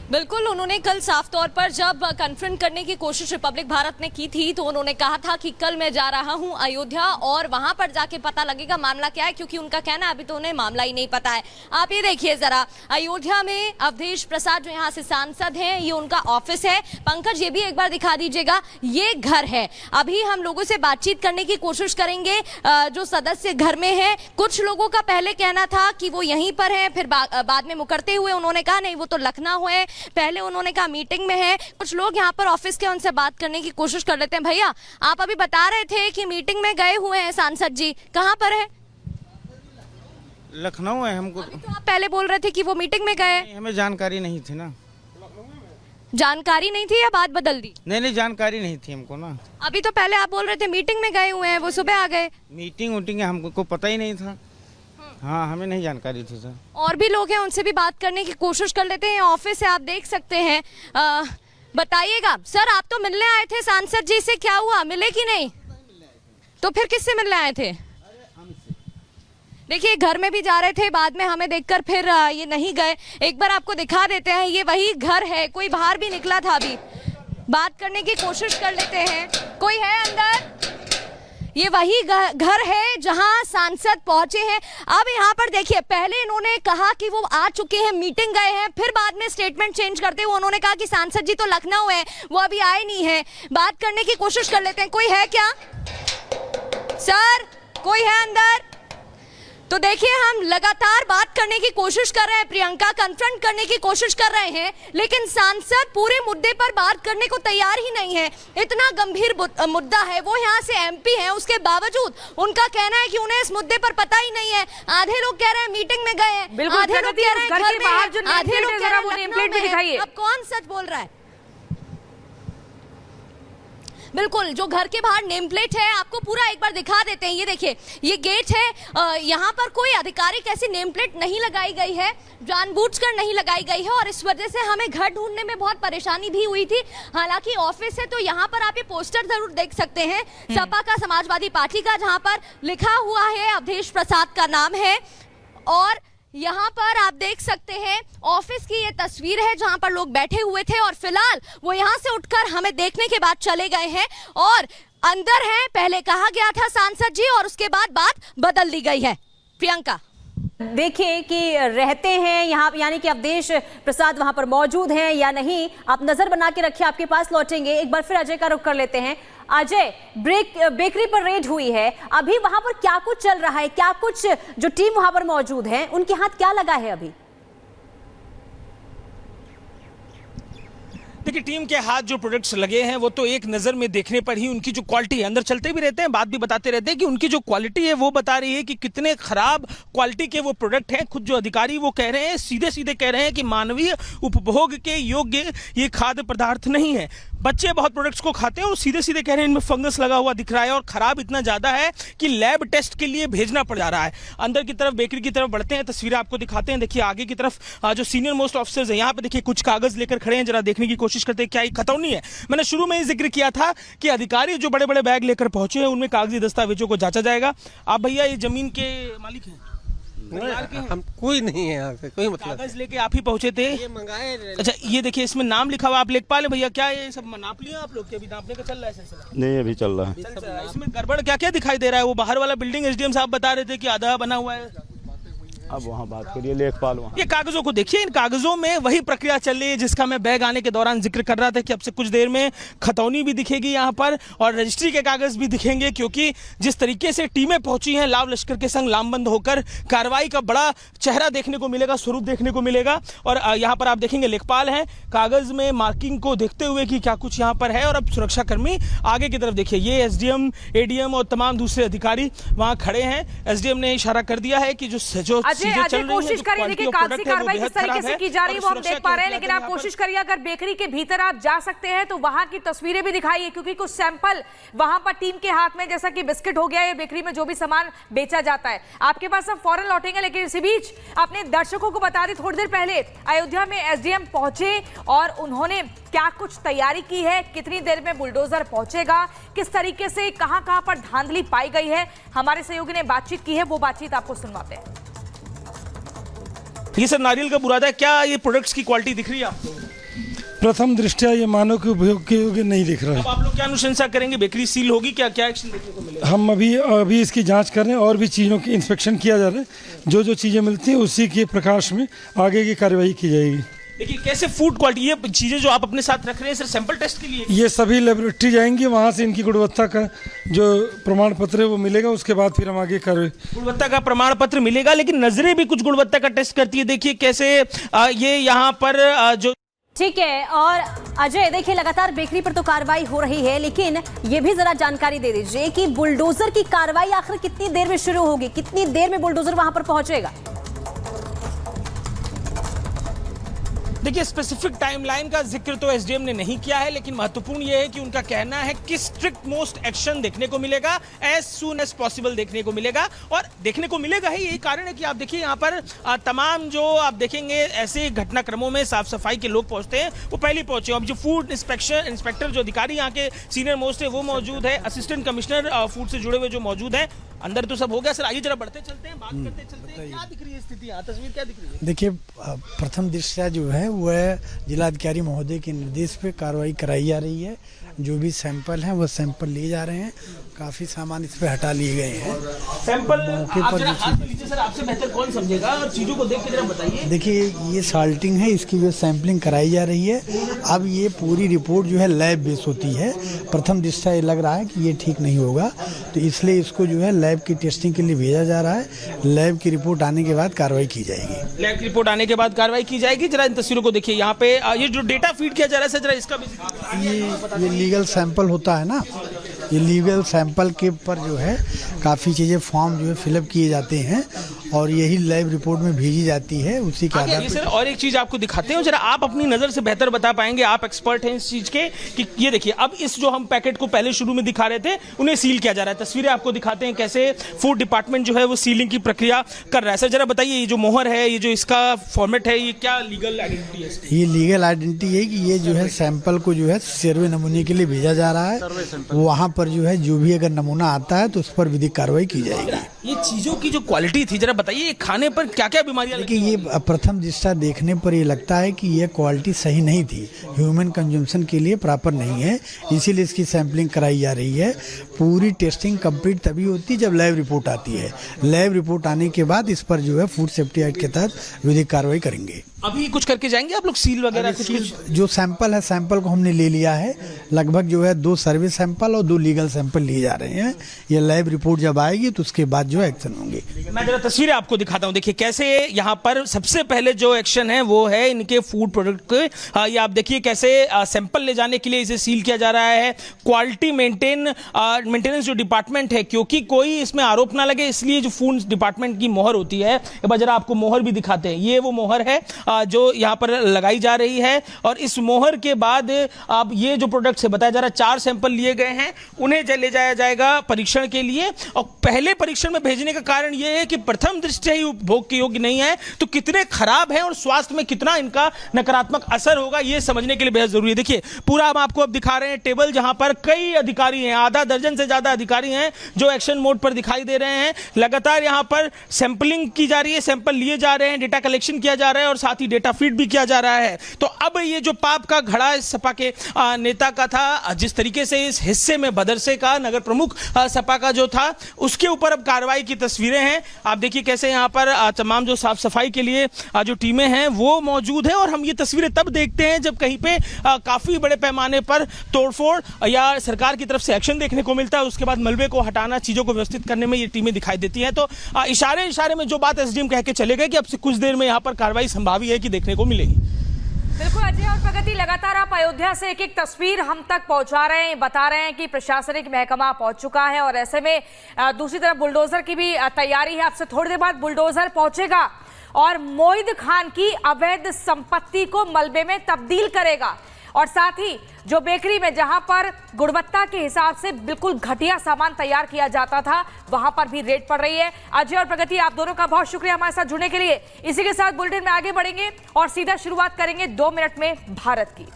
बिल्कुल, उन्होंने कल साफ तौर पर जब कन्फ्रंट करने की कोशिश रिपब्लिक भारत ने की थी तो उन्होंने कहा था कि कल मैं जा रहा हूं अयोध्या और वहां पर जाके पता लगेगा मामला क्या है, क्योंकि उनका कहना है अभी तो उन्हें मामला ही नहीं पता है। आप ये देखिए जरा, अयोध्या में अवधेश प्रसाद जो यहाँ से सांसद हैं, ये उनका ऑफिस है। पंकज, ये भी एक बार दिखा दीजिएगा, ये घर है। अभी हम लोगों से बातचीत करने की कोशिश करेंगे जो सदस्य घर में है। कुछ लोगों का पहले कहना था कि वो यहीं पर है, फिर बाद में मुकरते हुए उन्होंने कहा नहीं वो तो लखनऊ है। पहले उन्होंने कहा मीटिंग में है। कुछ लोग यहाँ पर ऑफिस के, उनसे बात करने की कोशिश कर लेते हैं। भैया, आप अभी बता रहे थे कि मीटिंग में गए हुए हैं सांसद जी, कहाँ पर है? लखनऊ है। हमको तो आप पहले बोल रहे थे कि वो मीटिंग में गए। हमें जानकारी नहीं थी ना। जानकारी नहीं थी या बात बदल दी? नहीं, जानकारी नहीं थी हमको ना। अभी तो पहले आप बोल रहे थे मीटिंग में गए हुए हैं, वो सुबह आ गए। मीटिंग हमको पता ही नहीं था। हाँ, हमें नहीं जानकारी थी सर। और भी लोग हैं, उनसे भी बात करने की कोशिश कर लेते हैं। ऑफिस है, आप देख सकते हैं। बताइएगा सर, आप तो मिलने आए थे सांसद जी से, क्या हुआ, मिले कि नहीं? तो फिर किससे मिलने आए थे? देखिए, घर में भी जा रहे थे, बाद में हमें देखकर फिर ये नहीं गए। एक बार आपको दिखा देते हैं, ये वही घर है। कोई बाहर भी निकला था, अभी बात करने की कोशिश कर लेते हैं। कोई है अंदर? ये वही घर है जहां सांसद पहुंचे हैं। अब यहाँ पर देखिए, पहले इन्होंने कहा कि वो आ चुके हैं, मीटिंग गए हैं, फिर बाद में स्टेटमेंट चेंज करते हुए उन्होंने कहा कि सांसद जी तो लखनऊ है, वो अभी आए नहीं है। बात करने की कोशिश कर लेते हैं। कोई है क्या सर? कोई है अंदर? तो देखिए, हम लगातार बात करने की कोशिश कर रहे हैं, प्रियंका, कन्फ्रंट करने की कोशिश कर रहे हैं, लेकिन सांसद पूरे मुद्दे पर बात करने को तैयार ही नहीं है। इतना गंभीर मुद्दा है, वो यहाँ से एमपी हैं, उसके बावजूद उनका कहना है कि उन्हें इस मुद्दे पर पता ही नहीं है। आधे लोग कह रहे हैं मीटिंग में गए हैं, आधे लोग कह रहे हैं घर में हैं, आधे लोग कह रहे हैं लखनऊ में हैं। अब कौन सच बोल रहा है? बिल्कुल, जो घर के बाहर नेम प्लेट है, आपको पूरा एक बार दिखा देते हैं। ये देखिए, ये गेट है। यहाँ पर कोई आधिकारिक ऐसी नेम प्लेट नहीं लगाई गई है, जानबूझकर नहीं लगाई गई है, और इस वजह से हमें घर ढूंढने में बहुत परेशानी भी हुई थी। हालांकि ऑफिस है, तो यहाँ पर आप ये पोस्टर जरूर देख सकते हैं, सपा का, समाजवादी पार्टी का, जहाँ पर लिखा हुआ है अवधेश प्रसाद का नाम है। और यहाँ पर आप देख सकते हैं ऑफिस की ये तस्वीर है जहाँ पर लोग बैठे हुए थे, और फिलहाल वो यहाँ से उठकर हमें देखने के बाद चले गए हैं और अंदर हैं। पहले कहा गया था सांसद जी, और उसके बाद बात बदल दी गई है। प्रियंका, देखिए कि रहते हैं यहाँ, यानी कि अवधेश प्रसाद वहां पर मौजूद हैं या नहीं, आप नजर बना के रखिए, आपके पास लौटेंगे। एक बार फिर अजय का रुख कर लेते हैं। अजय, बेकरी पर रेड हुई है, अभी वहां पर क्या कुछ चल रहा है? क्या कुछ जो टीम वहां पर मौजूद है, उनके हाथ क्या लगा है अभी? देखिए, टीम के हाथ जो प्रोडक्ट्स लगे हैं वो तो एक नज़र में देखने पर ही उनकी जो क्वालिटी है, अंदर चलते भी रहते हैं, बात भी बताते रहते हैं कि उनकी जो क्वालिटी है वो बता रही है कि कितने खराब क्वालिटी के वो प्रोडक्ट हैं। खुद जो अधिकारी वो कह रहे हैं, सीधे सीधे कह रहे हैं कि मानवीय उपभोग के योग्य ये खाद्य पदार्थ नहीं है। बच्चे बहुत प्रोडक्ट्स को खाते हैं और सीधे सीधे कह रहे हैं इनमें फंगस लगा हुआ दिख रहा है, और खराब इतना ज़्यादा है कि लैब टेस्ट के लिए भेजना पड़ जा रहा है। अंदर की तरफ, बेकरी की तरफ बढ़ते हैं, तस्वीरें आपको दिखाते हैं। देखिए, आगे की तरफ जो सीनियर मोस्ट ऑफिसर्स हैं यहाँ पे, देखिए कुछ कागज लेकर खड़े हैं, जरा देखने की कोशिश करते हैं क्या ये खतौनी है। मैंने शुरू में ही जिक्र किया था कि अधिकारी जो बड़े बड़े बैग लेकर पहुंचे हैं उनमें कागजी दस्तावेजों को जांचा जाएगा। आप भैया ये जमीन के मालिक हैं? हम कोई नहीं है यहाँ पे, कोई मतलब। कागज लेके आप ही पहुंचे थे? ये मंगाए। अच्छा, ये देखिए इसमें नाम लिखा हुआ, आप लिख पा ले भैया? क्या ये सब नाप लिया आप लोग? अभी नापने का चल रहा है सिलसिला? नहीं, अभी चल रहा है। इसमें गड़बड़ क्या क्या दिखाई दे रहा है? वो बाहर वाला बिल्डिंग एसडीएम साहब बता रहे थे कि आधा बना हुआ है। अब वहाँ बात करिए, लेखपाल वहाँ। ये कागजों को देखिए, इन कागजों में वही प्रक्रिया चल रही है जिसका मैं बैग आने के दौरान जिक्र कर रहा था कि अब से कुछ देर में खतौनी भी दिखेगी यहाँ पर, और रजिस्ट्री के कागज भी दिखेंगे, क्योंकि जिस तरीके से टीमें पहुंची हैं लाव लश्कर के संग लामबंद होकर, कार्रवाई का बड़ा चेहरा देखने को मिलेगा, स्वरूप देखने को मिलेगा। और यहाँ पर आप देखेंगे लेखपाल हैं, कागज में मार्किंग को देखते हुए कि क्या कुछ यहाँ पर है। और अब सुरक्षाकर्मी आगे की तरफ देखिए, ये एसडीएम, एडीएम और तमाम दूसरे अधिकारी वहाँ खड़े हैं। एसडीएम ने इशारा कर दिया है कि जो चीजें चल रही है, कोशिश करिए, देखिए कागजी कार्रवाई किस तरीके से की जा रही है वो हम देख पा रहे हैं, लेकिन आप कोशिश करिए अगर बेकरी के भीतर आप जा सकते हैं तो वहां की तस्वीरें भी दिखाइए, क्योंकि कुछ सैंपल वहां पर टीम के हाथ में, जैसा कि बिस्किट हो गया, ये बेकरी में जो भी सामान बेचा जाता है, आपके पास हम फौरन लौटेंगे। लेकिन इसी बीच अपने दर्शकों को बता दें, थोड़ी देर पहले अयोध्या में एसडीएम पहुंचे और उन्होंने क्या कुछ तैयारी की है, कितनी देर में बुलडोजर पहुंचेगा, किस तरीके से कहां पर धांधली पाई गई है, हमारे सहयोगी ने बातचीत की है, वो बातचीत आपको सुनवाते हैं। ये सर नारियल का बुरादा है, क्या ये प्रोडक्ट्स की क्वालिटी दिख रही है आपको? प्रथम दृष्टया ये मानव के उपयोग के योग्य नहीं दिख रहा अब आप लोग क्या अनुशंसा करेंगे? बेकरी सील होगी क्या? क्या एक्शन देखने को मिलेगा? है। हम अभी इसकी जांच कर रहे हैं और भी चीज़ों की इंस्पेक्शन किया जा रहा है। जो चीज़ें मिलती हैं उसी के प्रकाश में आगे की कार्रवाई की जाएगी। देखिए कैसे फूड क्वालिटी, ये चीजें जो आप अपने साथ रख रहे हैं सर सैंपल टेस्ट के लिए? ये सभी लेबोरेटरी जाएंगी, वहाँ से इनकी गुणवत्ता का जो प्रमाण पत्र है वो मिलेगा, उसके बाद फिर हम आगे कार्रवाई। गुणवत्ता का प्रमाण पत्र मिलेगा, लेकिन नजरें भी कुछ गुणवत्ता का टेस्ट करती है। देखिए कैसे ये यहाँ पर जो ठीक है। और अजय देखिए, लगातार बेकरी पर तो कार्रवाई हो रही है, लेकिन ये भी जरा जानकारी दे दीजिए कि बुलडोजर की कार्रवाई आखिर कितनी देर में शुरू होगी, कितनी देर में बुलडोजर वहां पर पहुंचेगा? देखिए स्पेसिफिक टाइमलाइन का जिक्र तो एसडीएम ने नहीं किया है, लेकिन महत्वपूर्ण यह है कि उनका कहना है कि स्ट्रिक्ट मोस्ट एक्शन देखने को मिलेगा, एज सून एज पॉसिबल देखने को मिलेगा। और देखने को मिलेगा ही, यही कारण है कि आप देखिए यहाँ पर तमाम जो आप देखेंगे ऐसे घटनाक्रमों में साफ सफाई के लोग पहुंचते हैं वो पहले पहुंचे। अब जो फूड इंस्पेक्टर जो अधिकारी यहाँ के सीनियर मोस्ट है वो मौजूद है, असिस्टेंट कमिश्नर फूड से जुड़े हुए जो मौजूद है। अंदर तो सब हो गया सर, आइए जरा बढ़ते चलते हैं, बात करते चलते हैं। क्या दिख रही है स्थिति यहाँ, तस्वीर क्या दिख रही है? देखिए, प्रथम दृष्टया जो है वह जिलाधिकारी महोदय के निर्देश पे कार्रवाई कराई जा रही है। जो भी सैंपल हैं वो सैंपल लिए जा रहे हैं, काफ़ी सामान इस पे हटा लिए गए हैं। सैंपल मौके आप पर जरा हाथ में लीजिए सर, आपसे बेहतर कौन समझेगा, और चीजों को देख के जरा बताइए। देखिए, ये साल्टिंग है, इसकी जो सैंपलिंग कराई जा रही है। अब ये पूरी रिपोर्ट जो है लैब बेस होती है। प्रथम दृष्टया ये लग रहा है कि ये ठीक नहीं होगा, तो इसलिए इसको जो है लैब की टेस्टिंग के लिए भेजा जा रहा है। लैब की रिपोर्ट आने के बाद कार्रवाई की जाएगी। लैब की रिपोर्ट आने के बाद कार्रवाई की जाएगी। जरा इन तस्वीरों को देखिए, यहाँ पे ये जो डेटा फीड किया जा रहा है सर, जरा इसका भी ये लीगल सैंपल होता है ना, ये लीगल सैंपल के पर जो है काफ़ी चीज़ें फॉर्म जो है फिलअप किए जाते हैं और यही लैब रिपोर्ट में भेजी जाती है, उसी के आधार पर। सर और एक चीज़ आपको दिखाते हैं, जरा आप अपनी नज़र से बेहतर बता पाएंगे, आप एक्सपर्ट हैं इस चीज़ के, कि ये देखिए अब इस जो हम पैकेट को पहले शुरू में दिखा रहे थे उन्हें सील किया जा रहा है। तस्वीरें आपको दिखाते हैं कैसे फूड डिपार्टमेंट जो है वो सीलिंग की प्रक्रिया कर रहा है। सर जरा बताइए, ये जो मोहर है, ये जो इसका फॉर्मेट है, ये क्या लीगल आइडेंटिटी है? ये लीगल आइडेंटिटी है कि ये जो है सैंपल को जो है सर्वे नमूने के लिए भेजा जा रहा है। वहाँ पर जो है जो भी अगर नमूना आता है तो उस पर विधिक कार्रवाई की जाएगी। ये चीज़ों की जो क्वालिटी थी, जरा बताइए खाने पर क्या क्या बीमारियां? देखिए, ये प्रथम दृष्टया देखने पर ये लगता है कि ये क्वालिटी सही नहीं थी, ह्यूमन कंजम्पशन के लिए प्रॉपर नहीं है, इसीलिए इसकी सैंपलिंग कराई जा रही है। पूरी टेस्टिंग कंप्लीट तभी होती है जब लैब रिपोर्ट आती है। लैब रिपोर्ट आने के बाद इस पर जो है फूड सेफ्टी एक्ट के तहत विधिक कार्रवाई करेंगे। अभी कुछ करके जाएंगे आप लोग, सील वगैरह कुछ? जो सैंपल है, सैंपल को हमने ले लिया है। लगभग जो है 2 सर्विस सैंपल और 2 लीगल सैंपल लिए जा रहे हैं। ये लैब रिपोर्ट जब आएगी तो उसके बाद जो एक्शन होंगे। मैं जरा तस्वीरें आपको दिखाता हूं, देखिए कैसे यहाँ पर सबसे पहले जो एक्शन है वो है इनके फूड प्रोडक्ट के। ये आप देखिए कैसे सैंपल ले जाने के लिए इसे सील किया जा रहा है। क्वालिटी मेंटेनेंस जो डिपार्टमेंट है, क्योंकि कोई इसमें आरोप ना लगे इसलिए जो फूड डिपार्टमेंट की मोहर होती है, एक बार जरा आपको मोहर भी दिखाते हैं। ये वो मोहर है जो यहाँ पर लगाई जा रही है, और इस मोहर के बाद अब ये जो प्रोडक्ट से बताया जा रहा है 4 सैंपल लिए गए हैं, उन्हें ले जाया जाएगा परीक्षण के लिए। और पहले परीक्षण में भेजने का कारण ये है कि प्रथम दृष्टया ही उपभोग के योग्य नहीं है, तो कितने खराब है और स्वास्थ्य में कितना इनका नकारात्मक असर होगा ये समझने के लिए बेहद जरूरी है। देखिए पूरा हम आपको अब दिखा रहे हैं टेबल, जहां पर कई अधिकारी हैं, आधा दर्जन से ज्यादा अधिकारी हैं जो एक्शन मोड पर दिखाई दे रहे हैं। लगातार यहां पर सैंपलिंग की जा रही है, सैंपल लिए जा रहे हैं, डेटा कलेक्शन किया जा रहा है और साथ ही डेटा फीड भी किया जा रहा है। तो अब ये जो पाप का घड़ा इस सपा के नेता का था, जिस तरीके से इस हिस्से में भदरसे का नगर प्रमुख सपा का जो था, उसके ऊपर अब कार्रवाई की तस्वीरें हैं। आप देखिए कैसे यहाँ पर तमाम जो साफ सफाई के लिए जो टीमें हैं वो मौजूद है, और हम ये तस्वीरें तब देखते हैं जब कहीं पे काफी बड़े पैमाने पर तोड़फोड़ या सरकार की तरफ से एक्शन देखने को मिलता है। उसके बाद मलबे को हटाना, चीजों को व्यवस्थित करने में ये टीमें दिखाई देती हैं। तो इशारे में जो बात एसडीएम कह के चले गए कि अब से कुछ देर में यहाँ पर कार्रवाई संभावी है कि देखने को मिलेगी। बिल्कुल अजय और प्रगति, लगातार आप अयोध्या से एक एक तस्वीर हम तक पहुंचा रहे हैं, बता रहे हैं कि प्रशासनिक महकमा पहुंच चुका है, और ऐसे में दूसरी तरफ बुलडोजर की भी तैयारी है। आपसे थोड़ी देर बाद बुलडोजर पहुंचेगा और मोहिद खान की अवैध संपत्ति को मलबे में तब्दील करेगा, और साथ ही जो बेकरी में जहां पर गुणवत्ता के हिसाब से बिल्कुल घटिया सामान तैयार किया जाता था, वहां पर भी रेड पड़ रही है। अजय और प्रगति, आप दोनों का बहुत शुक्रिया हमारे साथ जुड़ने के लिए। इसी के साथ बुलेटिन में आगे बढ़ेंगे और सीधा शुरुआत करेंगे 2 मिनट में भारत की।